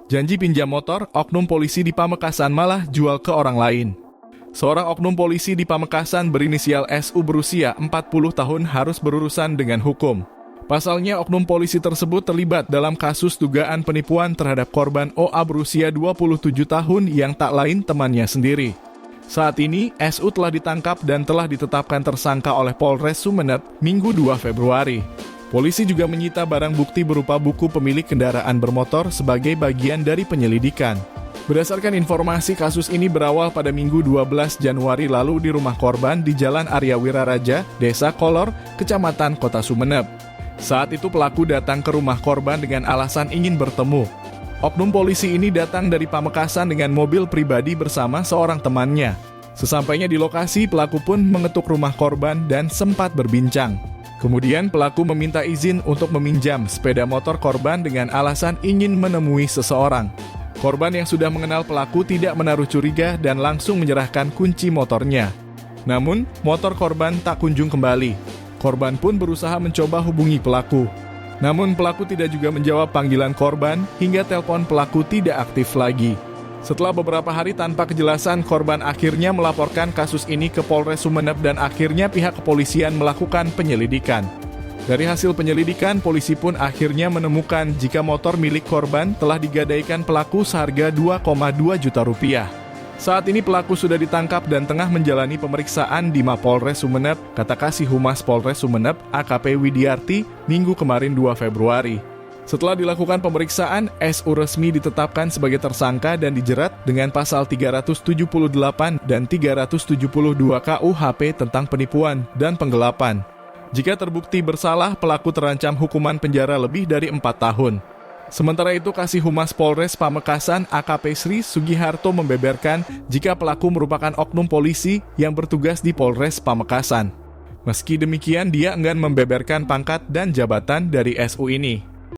Janji pinjam motor, oknum polisi di Pamekasan malah jual ke orang lain. Seorang oknum polisi di Pamekasan berinisial SU berusia 40 tahun harus berurusan dengan hukum. Pasalnya, oknum polisi tersebut terlibat dalam kasus dugaan penipuan terhadap korban OA berusia 27 tahun yang tak lain temannya sendiri. Saat ini, SU telah ditangkap dan telah ditetapkan tersangka oleh Polres Sumeneb Minggu 2 Februari. Polisi juga menyita barang bukti berupa buku pemilik kendaraan bermotor sebagai bagian dari penyelidikan. Berdasarkan informasi, kasus ini berawal pada Minggu 12 Januari lalu di rumah korban di Jalan Arya Wiraraja, Desa Kolor, Kecamatan Kota Sumeneb. Saat itu pelaku datang ke rumah korban dengan alasan ingin bertemu. Oknum polisi ini datang dari Pamekasan dengan mobil pribadi bersama seorang temannya. Sesampainya di lokasi, pelaku pun mengetuk rumah korban dan sempat berbincang. Kemudian pelaku meminta izin untuk meminjam sepeda motor korban dengan alasan ingin menemui seseorang. Korban yang sudah mengenal pelaku tidak menaruh curiga dan langsung menyerahkan kunci motornya. Namun, motor korban tak kunjung kembali. Korban pun berusaha mencoba hubungi pelaku. Namun pelaku tidak juga menjawab panggilan korban hingga telepon pelaku tidak aktif lagi. Setelah beberapa hari tanpa kejelasan, korban akhirnya melaporkan kasus ini ke Polres Sumeneb dan akhirnya pihak kepolisian melakukan penyelidikan. Dari hasil penyelidikan, polisi pun akhirnya menemukan jika motor milik korban telah digadaikan pelaku seharga 2,2 juta rupiah. Saat ini pelaku sudah ditangkap dan tengah menjalani pemeriksaan di Mapolres Sumeneb, kata Kasih Humas Polres Sumeneb AKP Widiarti, Minggu kemarin 2 Februari. Setelah dilakukan pemeriksaan, SU resmi ditetapkan sebagai tersangka dan dijerat dengan pasal 378 dan 372 KUHP tentang penipuan dan penggelapan. Jika terbukti bersalah, pelaku terancam hukuman penjara lebih dari 4 tahun. Sementara itu, Kasih Humas Polres Pamekasan AKP Sri Sugiharto membeberkan jika pelaku merupakan oknum polisi yang bertugas di Polres Pamekasan. Meski demikian, dia enggan membeberkan pangkat dan jabatan dari SU ini.